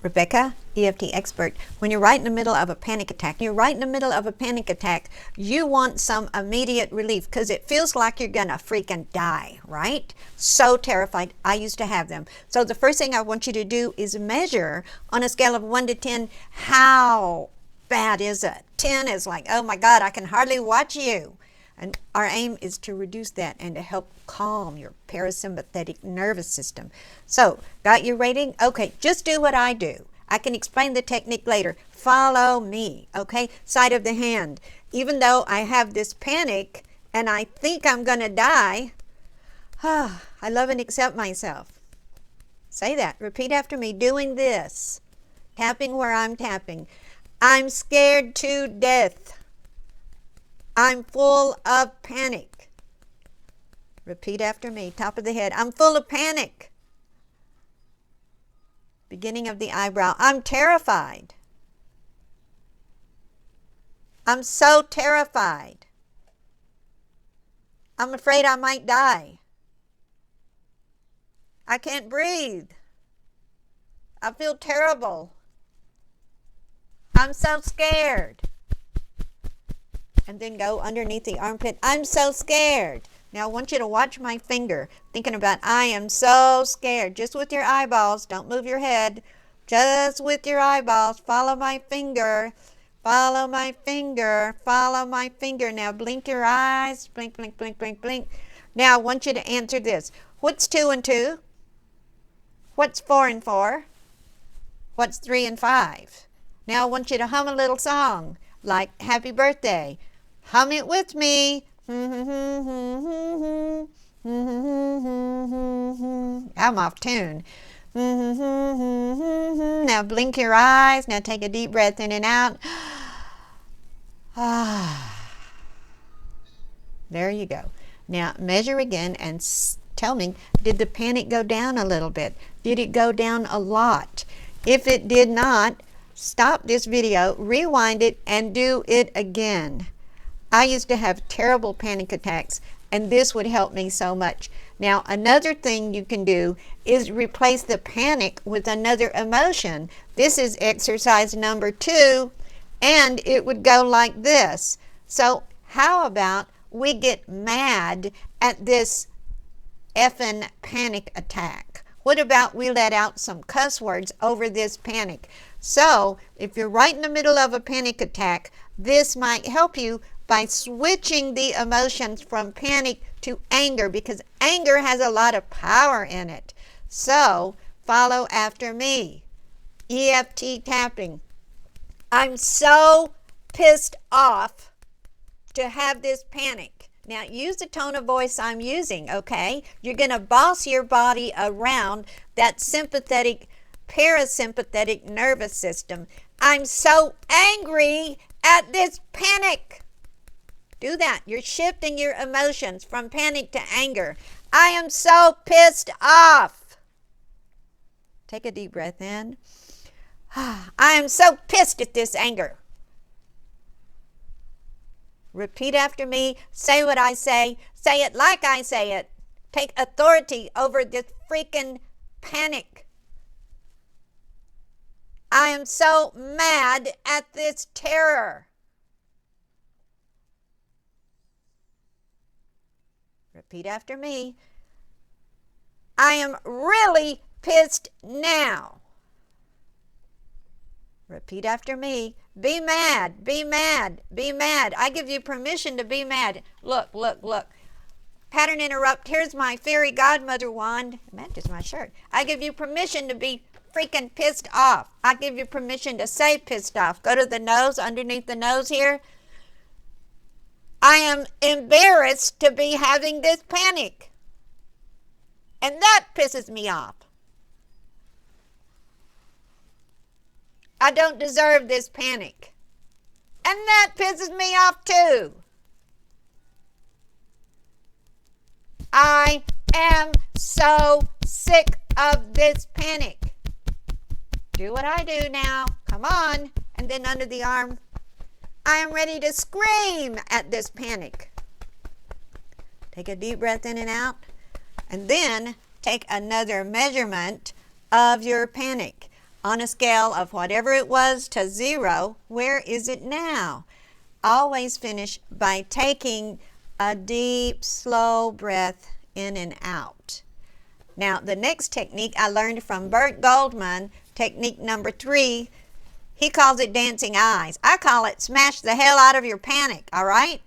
Rebecca, EFT expert. When you're right in the middle of a panic attack, you want some immediate relief because it feels like you're gonna freaking die, right? So terrified. I used to have them. So the first thing I want you to do is measure on a scale of 1 to 10, how bad is it? 10 is like, oh my God, I can hardly watch you. And our aim is to reduce that and to help calm your parasympathetic nervous system. So, got your rating? Okay, just do what I do. I can explain the technique later. Follow me, okay? Side of the hand. Even though I have this panic and I think I'm going to die, I love and accept myself. Say that. Repeat after me. Doing this. Tapping where I'm tapping. I'm scared to death. I'm full of panic. Repeat after me. Top of the head. I'm full of panic. Beginning of the eyebrow. I'm terrified. I'm so terrified. I'm afraid I might die. I can't breathe. I feel terrible. I'm so scared. And then go underneath the armpit. I'm so scared. Now I want you to watch my finger, thinking about I am so scared. Just with your eyeballs. Don't move your head. Just with your eyeballs. Follow my finger. Follow my finger. Follow my finger. Now blink your eyes. Blink, blink, blink, blink, blink. Now I want you to answer this. What's 2 and 2? What's 4 and 4? What's 3 and 5? Now I want you to hum a little song like Happy Birthday. Hum it with me. I'm off tune. Now blink your eyes. Now take a deep breath in and out. There you go. Now measure again and tell me, did the panic go down a little bit? Did it go down a lot? If it did not, stop this video, rewind it, and do it again. I used to have terrible panic attacks, and this would help me so much. Now, another thing you can do is replace the panic with another emotion. This is exercise number 2, and it would go like this. So, how about we get mad at this effing panic attack? What about we let out some cuss words over this panic? So, if you're right in the middle of a panic attack, this might help you by switching the emotions from panic to anger, because anger has a lot of power in it. So, follow after me. EFT tapping. I'm so pissed off to have this panic. Now, use the tone of voice I'm using, okay? You're going to boss your body around that sympathetic, parasympathetic nervous system. I'm so angry at this panic. Do that. You're shifting your emotions from panic to anger. I am so pissed off. Take a deep breath in. I am so pissed at this anger. Repeat after me. Say what I say. Say it like I say it. Take authority over this freaking panic. I am so mad at this terror. Repeat after me. I am really pissed now. Repeat after me. Be mad, be mad, be mad. I give you permission to be mad. Look, look, look. Pattern interrupt. Here's my fairy godmother wand. It matches my shirt. I give you permission to be freaking pissed off. I give you permission to say pissed off. Go to the nose, underneath the nose here. I am embarrassed to be having this panic. And that pisses me off. I don't deserve this panic. And that pisses me off too. I am so sick of this panic. Do what I do now. Come on. And then under the arm. I am ready to scream at this panic. Take a deep breath in and out. And then take another measurement of your panic. On a scale of whatever it was to 0, where is it now? Always finish by taking a deep, slow breath in and out. Now, the next technique I learned from Bert Goldman, technique number 3, he calls it dancing eyes. I call it smash the hell out of your panic, all right?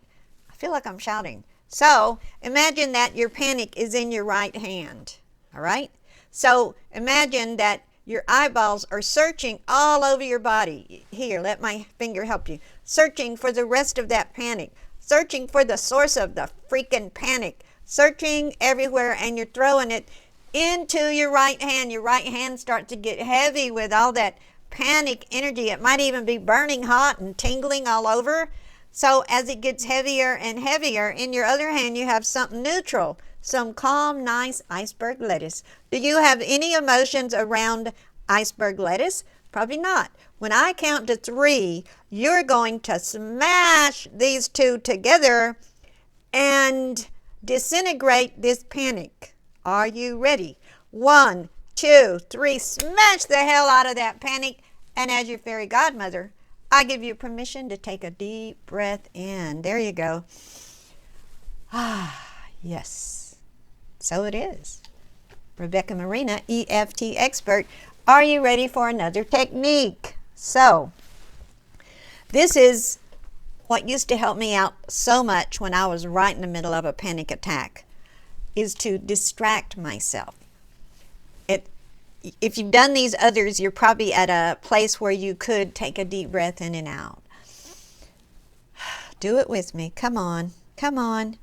I feel like I'm shouting. So, imagine that your panic is in your right hand, all right? So, imagine that your eyeballs are searching all over your body. Here, let my finger help you. Searching for the rest of that panic. Searching for the source of the freaking panic. Searching everywhere, and you're throwing it into your right hand. Your right hand starts to get heavy with all that panic energy. It might even be burning hot and tingling all over. So as it gets heavier and heavier, in your other hand you have something neutral, some calm, nice iceberg lettuce. Do you have any emotions around iceberg lettuce? Probably not. When I count to 3, you're going to smash these two together and disintegrate this panic. Are you ready? 1, 2, 3, smash the hell out of that panic. And as your fairy godmother, I give you permission to take a deep breath in. There you go. Ah, yes. So it is. Rebecca Marina, EFT expert. Are you ready for another technique? So, this is what used to help me out so much when I was right in the middle of a panic attack, is to distract myself. If you've done these others, you're probably at a place where you could take a deep breath in and out. Do it with me. Come on. Come on.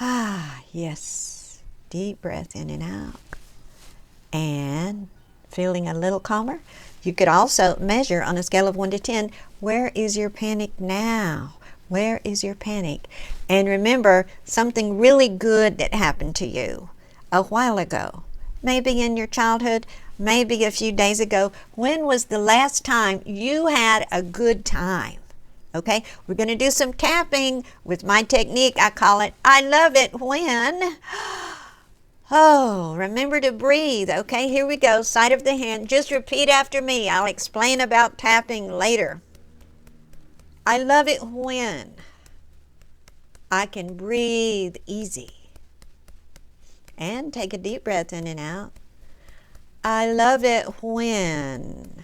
Ah, yes. Deep breath in and out. And feeling a little calmer. You could also measure on a scale of 1 to 10, where is your panic now? Where is your panic? And remember something really good that happened to you a while ago. Maybe in your childhood, maybe a few days ago. When was the last time you had a good time? Okay, we're going to do some tapping with my technique. I call it, I love it when. Oh, remember to breathe. Okay, here we go. Side of the hand. Just repeat after me. I'll explain about tapping later. I love it when I can breathe easy. And take a deep breath in and out. I love it when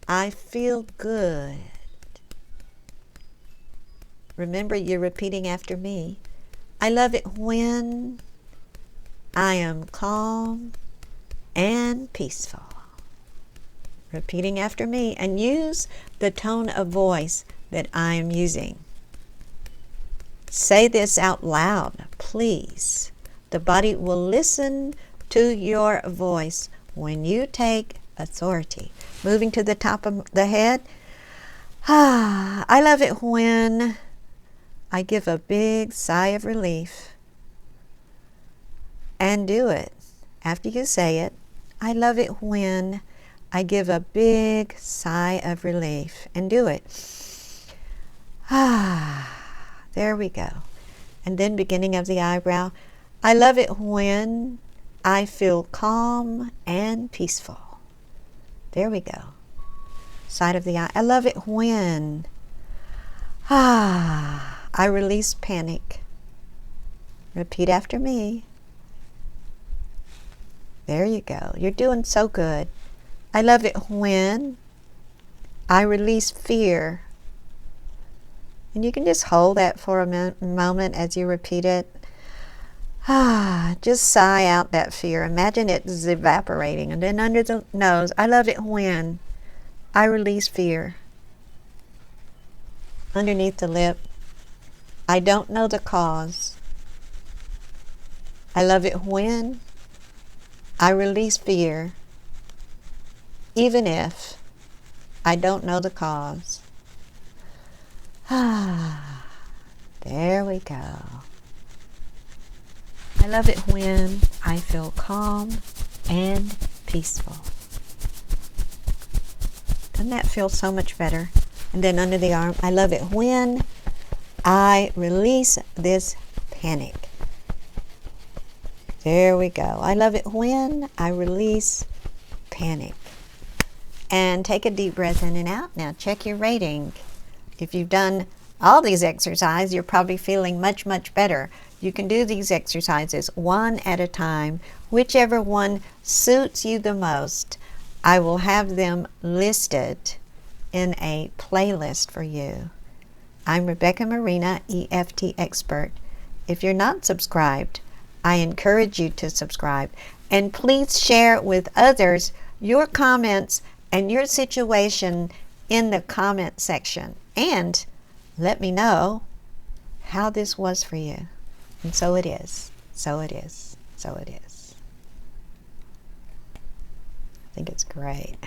I feel good. Remember, you're repeating after me. I love it when I am calm and peaceful. Repeating after me, and use the tone of voice that I am using. Say this out loud, please. The body will listen to your voice when you take authority. Moving to the top of the head. I love it when I give a big sigh of relief. And do it. After you say it, I love it when I give a big sigh of relief. And do it. There we go. And then beginning of the eyebrow. I love it when I feel calm and peaceful. There we go. Side of the eye. I love it when I release panic. Repeat after me. There you go. You're doing so good. I love it when I release fear. And you can just hold that for a moment as you repeat it. Just sigh out that fear. Imagine it's evaporating. And then under the nose, I love it when I release fear. Underneath the lip, I don't know the cause. I love it when I release fear, even if I don't know the cause. There we go. I love it when I feel calm and peaceful. Doesn't that feel so much better? And then under the arm, I love it when I release this panic. There we go. I love it when I release panic. And take a deep breath in and out. Now check your rating. If you've done all these exercises, you're probably feeling much, much better. You can do these exercises one at a time, whichever one suits you the most. I will have them listed in a playlist for you. I'm Rebecca Marina, EFT expert. If you're not subscribed, I encourage you to subscribe. And please share with others your comments and your situation in the comment section. And let me know how this was for you. And so it is. So it is. So it is. I think it's great.